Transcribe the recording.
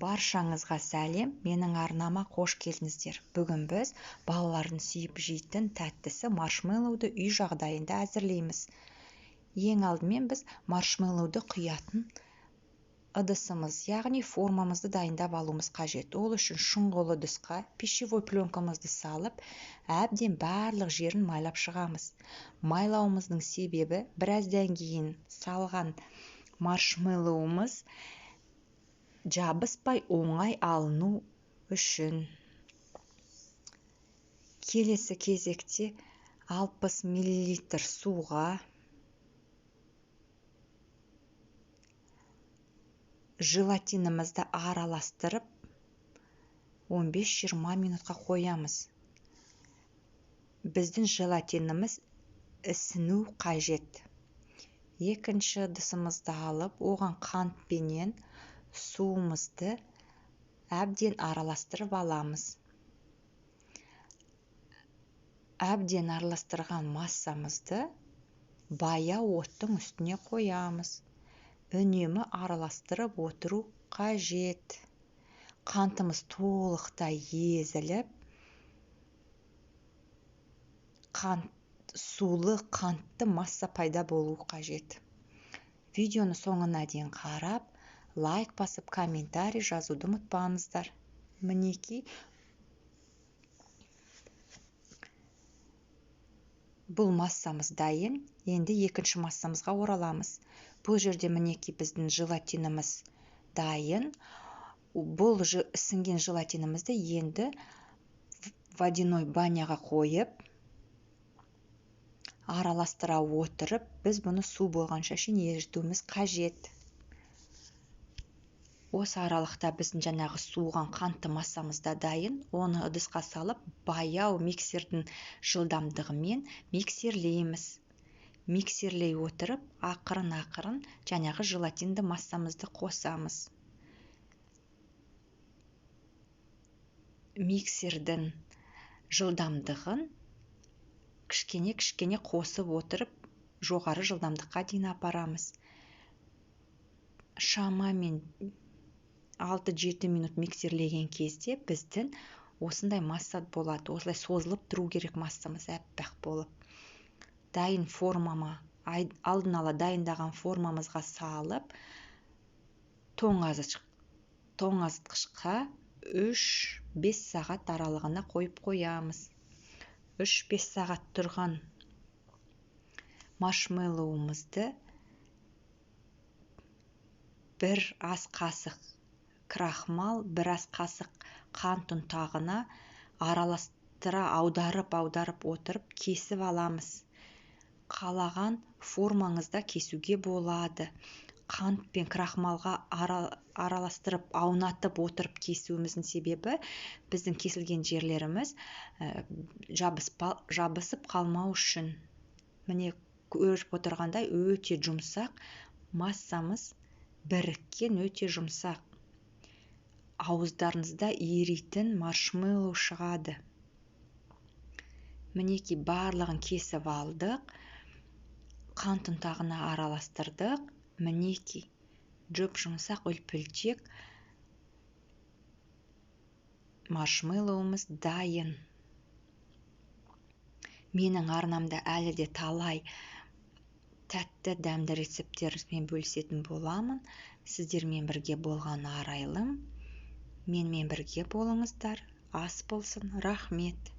Баршаңызға сәлем, менің арнама қош келдіңіздер. Бүгін біз балалардың сүйіп жейтін тәттісі маршмеллоуды үй жағдайында әзірлейміз. Ең алдымен біз маршмеллоуды құятын ыдысымыз, яғни формамызды дайындап алуымыз қажет. Ол үшін шұңғыл ыдысқа пищевой пленкамызды салып, әбден барлық жерін майлап шығамыз. Майлауымыздың себебі біраздан кейін салған маршмеллоуымыз жабыспай оңай алыну үшін. Келесі кезекте 60 мл суға желатинімізді араластырып 15-20 минутқа қоямыз. Біздің желатиніміз ісіну қажет. Екінші ыдысымызды алып, оған қантпенен суымызды әбден араластырып аламыз. Әбден араластырған массамызды баяу оттың үстіне қоямыз. Үнемі араластырып отыру қажет. Қантымыз толықтай езіліп, сулы қантты масса пайда болу қажет. Видеоны соңына дейін қарап, лайк басып, комментарий жазуды ұмытпаңыздар. Мінекей, бұл массамыз дайын. Енді екінші массамызға ораламыз. Бұл жерде мінекей біздің желатиніміз дайын. Бұл ісінген желатинімізді енді водяной баняға қойып, араластыра отырып, біз бұны су болғанша шейін ерітуіміз қажет. Осы аралықта біздің жаңағы суыған қантты массамыз да дайын. Оны ыдысқа салып, баяу миксердің жылдамдығымен миксерлейміз. Миксерлей отырып, ақырын-ақырын жаңағы желатинді массамызды қосамыз. Миксердің жылдамдығын кішкене қосып отырып, жоғары жылдамдыққа дейін апарамыз. Шамамен 6-7 минут миксерлеген кезде біздің осындай масса болады. Осылай созылып тұру керек массамыз әппақ болып. Дайын формама, алдын ала дайындаған формамызға салып, тоңазытқышқа 3-5 сағат аралығына қойып қоямыз. 3-5 сағат тұрған маршмеллоуымызды бір ас қасық крахмал, бір ас қасық қант ұнтағына араластыра аударып отырып кесіп аламыз. Қалаған формаңызда кесуге болады. Қант пен крахмалға араластырып, аунатып отырып кесуіміздің себебі біздің кесілген жерлеріміз жабысып қалмау үшін. Міне көріп отырғандай өте жұмсақ, массамыз біріккен, өте жұмсақ. Ауыздарыңызда еритін маршмеллоу шығады. Мінекей барлығын кесіп алдық. Қант ұнтағына араластырдық. Мінекей жұп-жұмсақ үлпілдек маршмеллоуымыз дайын. Менің арнамда әлі де талай тәтті дәмді рецепттермен бөлісетін боламын. Сіздермен бірге болған арайлым. Менімен бірге болыңыздар. Ас болсын. Рахмет.